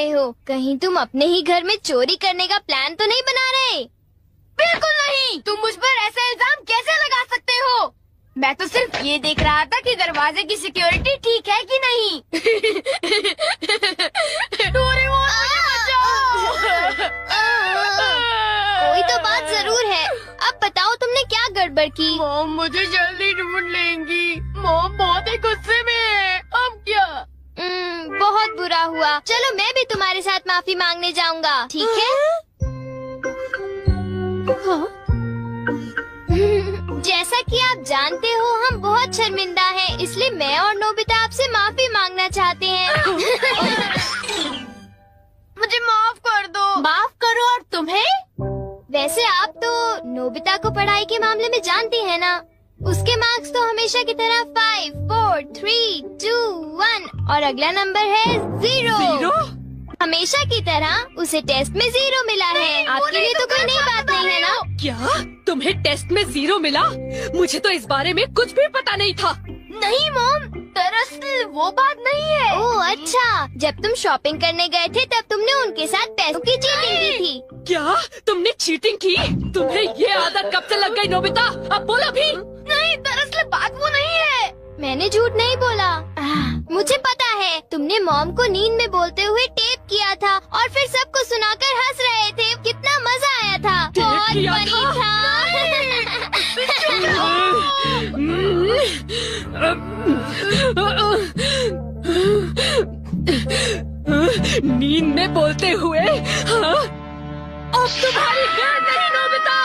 रहे हो? कहीं तुम अपने ही घर में चोरी करने का प्लान तो नहीं बना रहे? बिल्कुल नहीं। तुम मुझ पर ऐसा इल्जाम कैसे लगा सकते हो? मैं तो सिर्फ ये देख रहा था कि दरवाजे की सिक्योरिटी ठीक है कि नहीं। डोरेमोन, मुझे बचाओ। कोई तो बात जरूर है। अब बताओ तुमने क्या गड़बड़ की? मॉम मुझे जल्दी ढूंढ लेंगी। मॉम बहुत ही गुस्से में है। अब क्या? बहुत बुरा हुआ। चलो मैं भी तुम्हारे साथ माफी मांगने जाऊंगा, ठीक है? जैसा कि आप जानते हो हम बहुत शर्मिंदा हैं, इसलिए मैं और नोबिता आपसे माफी मांगना चाहते हैं। मुझे माफ कर दो। माफ करो और तुम्हें? वैसे आप तो नोबिता को पढ़ाई के मामले में जानती हैं ना? उसके मार्क्स तो हमेशा की तरह 5, 4, 3, 2, 1 और अगला नंबर है 0। हमेशा की तरह उसे टेस्ट में 0 मिला है। आपके लिए तो कोई नई बात नहीं है ना? क्या तुम्हें टेस्ट में 0 मिला? मुझे तो इस बारे में कुछ भी पता नहीं था। नहीं मॉम, दरअसल वो बात नहीं है। ओह अच्छा, जब तुम शॉपिंग करने गए थे तब तुमने उनके साथ पैसों की चीटिंग की थी। क्या तुमने चीटिंग की? तुम्हें ये आदत कब से लग गई नोबिता? अब बोलो भी। नहीं, दरअसल बात वो नहीं है। मैंने झूठ नहीं बोला। मुझे पता है, तुमने मॉम को नींद में बोलते हुए टेप किया था और फिर सबको सुनाकर हंस रहे थे। कितना मजा आया था। बहुत किया फनी था। नींद में बोलते हुए? हाँ? अब तुम्हारी खैर नहीं नोबिता।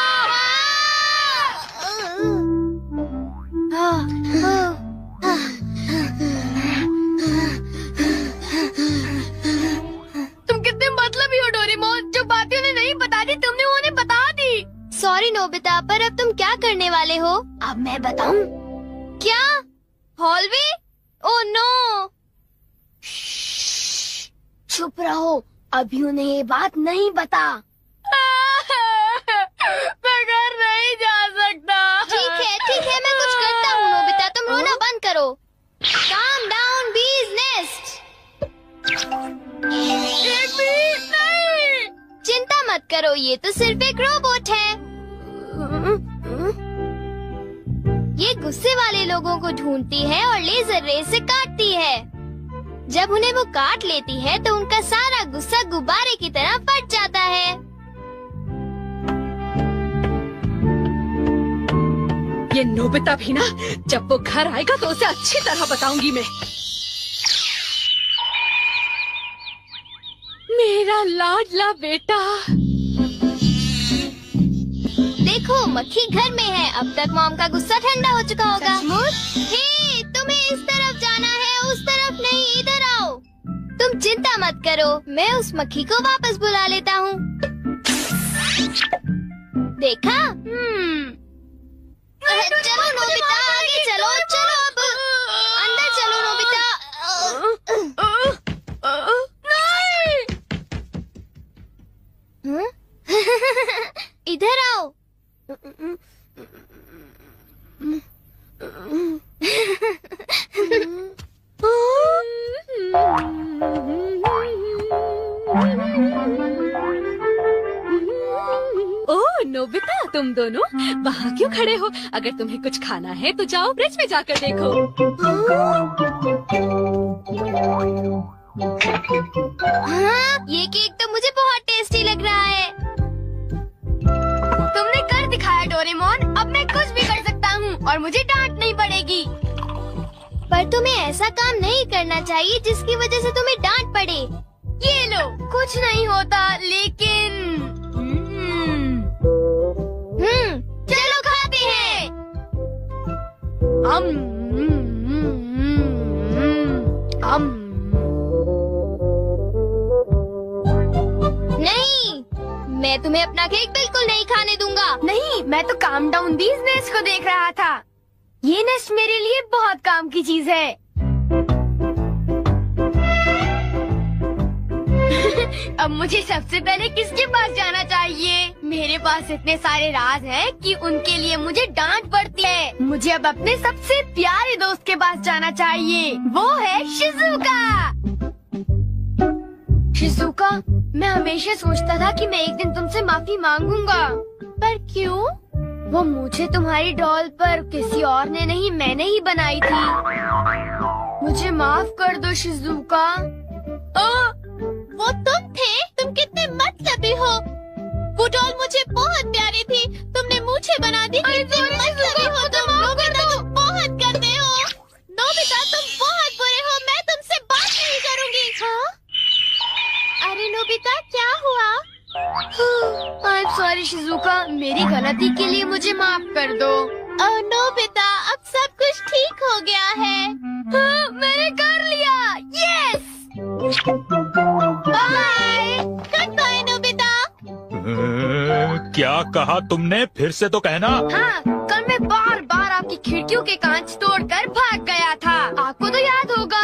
तुम कितने मतलबी हो डोरेमोन। जो बातें उन्हें नहीं बता दी तुमने उन्हें बता दी। सॉरी नोबिता, पर अब तुम क्या करने वाले हो? अब मैं बताऊं? क्या? हॉलवे? Oh no. चुप रहो, अभी उन्हें ये बात नहीं बता। मैं घर नहीं जा सकता। ठीक है, मैं कुछ करता हूँ नोबिता, तुम रोना बंद करो। काम डाउन बीज नेस्ट। नहीं। चिंता मत करो, ये तो सिर्फ एक रोबोट है। ये गुस्से वाले लोगों को ढूंढती है और लेजर रे से काटती है। जब उन्हें वो काट लेती है तो उनका सारा गुस्सा गुब्बारे की तरह फट जाता है। ये नोबिता भी ना, जब वो घर आएगा तो उसे अच्छी तरह बताऊंगी मैं। मेरा लाडला बेटा। देखो मक्खी घर में है। अब तक मॉम का गुस्सा ठंडा हो चुका होगा। हे, तुम्हें इस तरफ जाना है, उस तरफ नहीं, इधर आओ। तुम चिंता मत करो, मैं उस मक्खी को वापस बुला लेता हूँ। देखा? चलो नोबिता, आगे चलो, चलो अब अंदर चलो नोबिता। इधर आओ। ओह नोबिता, तुम दोनों वहाँ क्यों खड़े हो? अगर तुम्हें कुछ खाना है तो जाओ ब्रिज में जाकर देखो। हाँ, ये केक तो मुझे बहुत टेस्टी लग रहा है। तुमने कर दिखाया डोरेमोन। अब मैं कुछ भी कर सकता हूँ और मुझे डांट नहीं पड़ेगी। पर तुम्हें ऐसा काम नहीं करना चाहिए जिसकी वजह से तुम्हें डांट पड़े। ये लो, कुछ नहीं होता, लेकिन चलो खाते हैं। नहीं, मैं तुम्हें अपना केक बिल्कुल नहीं खाने दूंगा। नहीं, मैं तो काम डाउन बीज नेस्ट को देख रहा था। ये नेस्ट मेरे लिए बहुत काम की चीज है। अब मुझे सबसे पहले किसके पास जाना चाहिए? मेरे पास इतने सारे राज हैं कि उनके लिए मुझे डांट पड़ती है। मुझे अब अपने सबसे प्यारे दोस्त के पास जाना चाहिए। वो है शिजुका। शिज़ुका, मैं हमेशा सोचता था कि मैं एक दिन तुमसे माफी मांगूंगा, पर क्यों? वो मुझे तुम्हारी डॉल पर किसी और ने नहीं, मैंने ही बनाई थी। मुझे माफ कर दो शिज़ुका। वो तुम थे? तुम कितने मतलबी हो। वो डॉल मुझे बहुत प्यारी थी, तुमने मुझे बना दी। कितने मतलबी हो तुम। नोबिता, तुम बहुत गंदे हो। नोबिता, तुम बहुत बुरे हो। मैं तुमसे बात नहीं करूँगी। हाँ? अरे नोबिता, क्या हुआ? आई एम सॉरी शिज़ुका, मेरी गलती के लिए मुझे माफ कर दो। नोबिता, अब सब कुछ ठीक हो गया है। हाँ, मैंने कर लिया। Yes. Bye. Good bye Nobita. क्या कहा तुमने? फिर से तो कहना। हाँ, कल मैं बार बार आपकी खिड़कियों के कांच तोड़कर भाग गया था। आपको तो याद होगा।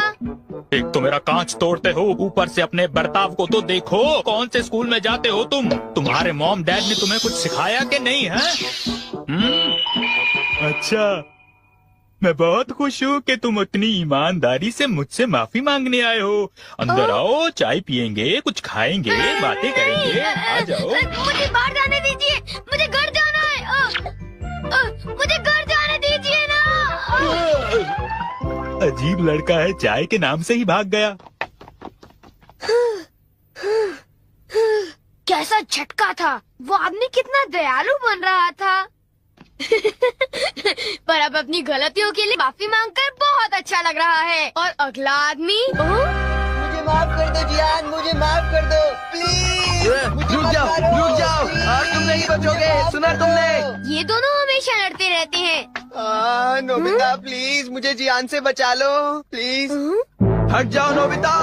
एक तो मेरा कांच तोड़ते हो, ऊपर से अपने बर्ताव को तो देखो। कौन से स्कूल में जाते हो तुम? तुम्हारे मॉम डैड ने तुम्हें कुछ सिखाया कि नहीं है? अच्छा, मैं बहुत खुश हूँ कि तुम उतनी ईमानदारी से मुझसे माफी मांगने आए हो। अंदर आओ, चाय पियेंगे, कुछ खाएंगे, बातें करेंगे। आ जाओ। मुझे बाहर जाने दीजिए, मुझे घर जाना है। मुझे घर जाने दीजिए ना। अजीब लड़का है, चाय के नाम से ही भाग गया। कैसा झटका था। वो आदमी कितना दयालु बन रहा था। पर अब अपनी गलतियों के लिए माफी मांगकर बहुत अच्छा लग रहा है। और अगला आदमी मुझे माफ कर दो जियान, मुझे माफ कर दो प्लीज। रुक जाओ, आज तुम नहीं बचोगे। सुना तुमने? ये दोनों हमेशा लड़ते रहते हैं। नोबिता प्लीज मुझे जियान से बचा लो प्लीज। हट जाओ नोबिता।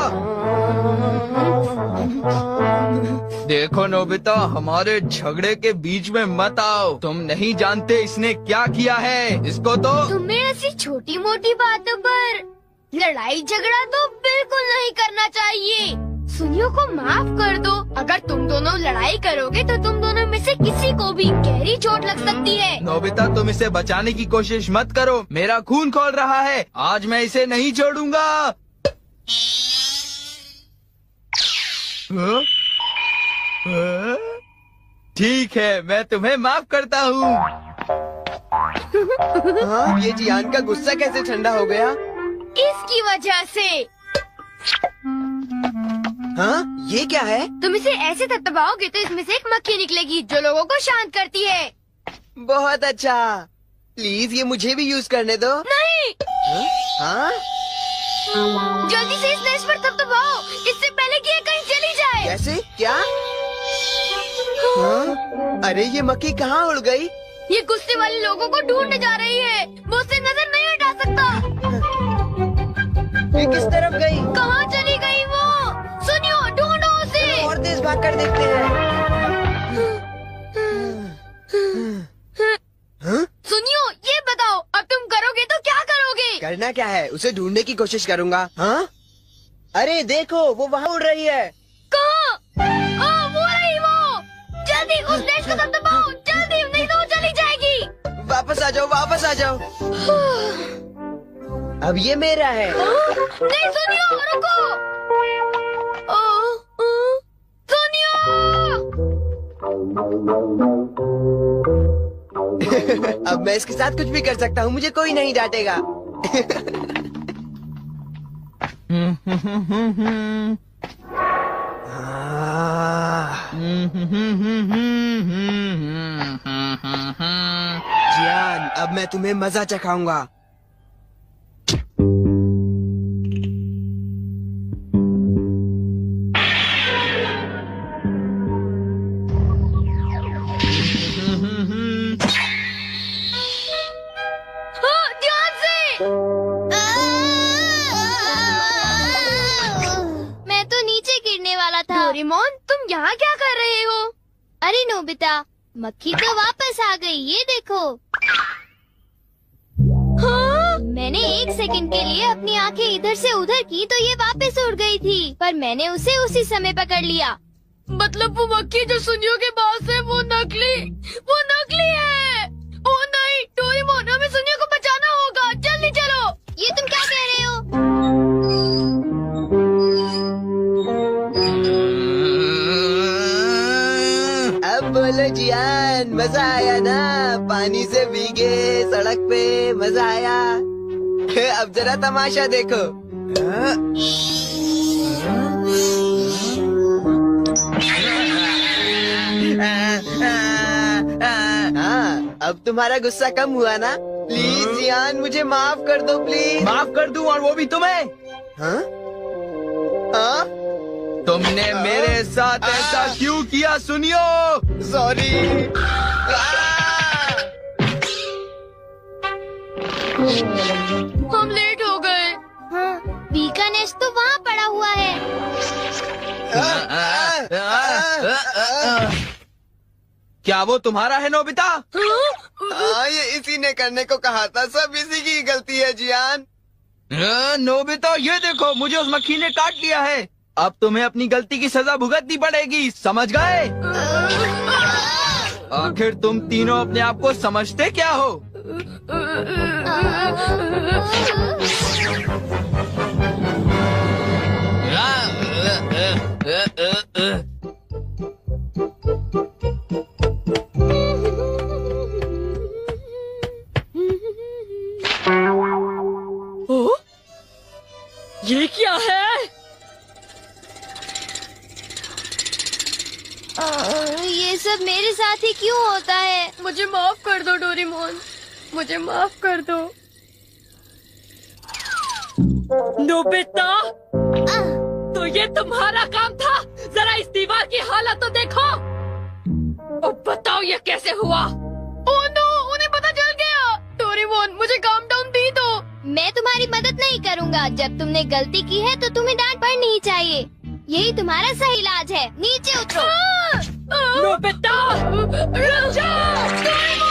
देखो नोबिता, हमारे झगड़े के बीच में मत आओ। तुम नहीं जानते इसने क्या किया है। इसको तो तुम्हें ऐसी छोटी मोटी बातों पर लड़ाई झगड़ा तो बिल्कुल नहीं करना चाहिए। सुनियो को माफ कर दो। अगर तुम दोनों लड़ाई करोगे तो तुम दोनों में से किसी को भी गहरी चोट लग सकती है। नोबिता, तुम इसे बचाने की कोशिश मत करो। मेरा खून खौल रहा है। आज मैं इसे नहीं छोड़ूंगा। ठीक है, मैं तुम्हें माफ करता हूँ। ये जियान का गुस्सा कैसे ठंडा हो गया? इसकी वजह से। हाँ, ये क्या है? तुम इसे ऐसे थपथपाओगे तो इसमें से एक मक्खी निकलेगी जो लोगों को शांत करती है। बहुत अच्छा। प्लीज ये मुझे भी यूज करने दो। नहीं। हाँ? जल्दी से इस नेश पर थपथपाओ, इससे पहले कि ये कहीं चली जाए। कैसे? क्या? हाँ? अरे ये मक्खी कहाँ उड़ गई? ये गुस्से वाले लोगों को ढूंढने जा रही है। वो उससे नजर नहीं हटा सकता। ये किस तरफ गई? कहाँ चली गई वो? सुनियो, ढूंढो उसे। और तेज भाग कर देखते हैं। हाँ? सुनियो, ये बताओ अब तुम करोगे तो क्या करोगे? करना क्या है? उसे ढूंढने की कोशिश करूंगा। हाँ? अरे देखो, वो वहाँ उड़ रही है। कहाँ? वो रही वो। जल्दी उस नेश को दबाओ, जल्दी, नहीं तो वो चली जाएगी। वापस आ जाओ, वापस आ जाओ। अब ये मेरा है। नहीं सुनियो, रुको। सुनियो। अब मैं इसके साथ कुछ भी कर सकता हूँ, मुझे कोई नहीं डांटेगा। जियान, अब मैं तुम्हें मजा चखाऊंगा। ध्यान से। मैं तो नीचे गिरने वाला था। डोरेमोन, तुम यहाँ क्या कर रहे हो? अरे नोबिता, मक्खी तो वापस आ गई, ये देखो। हाँ? मैंने 1 सेकंड के लिए अपनी आंखें इधर से उधर की तो ये वापस उड़ गई थी, पर मैंने उसे उसी समय पकड़ लिया। मतलब वो मक्खी जो सुनियो के पास है वो नकली है। ओ नहीं, डोरेमोन, हमें सुनियो को बचाना होगा। जल्दी चलो। ये तुम क्या कह रहे हो? बोलो जियान, मजा आया ना? पानी से भीगे सड़क पे, मजा आया। अब जरा तमाशा देखो। हाँ, अब तुम्हारा गुस्सा कम हुआ ना? प्लीज जियान, मुझे माफ कर दो प्लीज। माफ कर दूं, और वो भी तुम्हें? हाँ? हाँ? तुमने मेरे साथ ऐसा क्यों किया? सुनियो। सॉरी। हम लेट हो गए। हाँ, बी का नेस्ट तो वहाँ पड़ा हुआ है। क्या वो तुम्हारा है नोबिता? ये इसी ने करने को कहा था, सब इसी की गलती है जियान। नोबिता, ये देखो, मुझे उस मक्खी ने काट लिया है। अब तुम्हें अपनी गलती की सजा भुगतनी पड़ेगी, समझ गए? आखिर तुम तीनों अपने आप को समझते क्या हो? ओ, ये क्या है? ये सब मेरे साथ ही क्यों होता है? मुझे माफ कर दो डोरेमोन, मुझे माफ कर दो। नोबिता, तो ये तुम्हारा काम था? जरा इस दीवार की हालत तो देखो। अब बताओ ये कैसे हुआ? ओह नो, उन्हें पता चल गया। डोरेमोन, मुझे काम डाउन दी दो। मैं तुम्हारी मदद नहीं करूँगा। जब तुमने गलती की है तो तुम्हें डांट पड़नी ही चाहिए। यही तुम्हारा सही इलाज है। नीचे उतरो। नोबिता, रुक जाओ।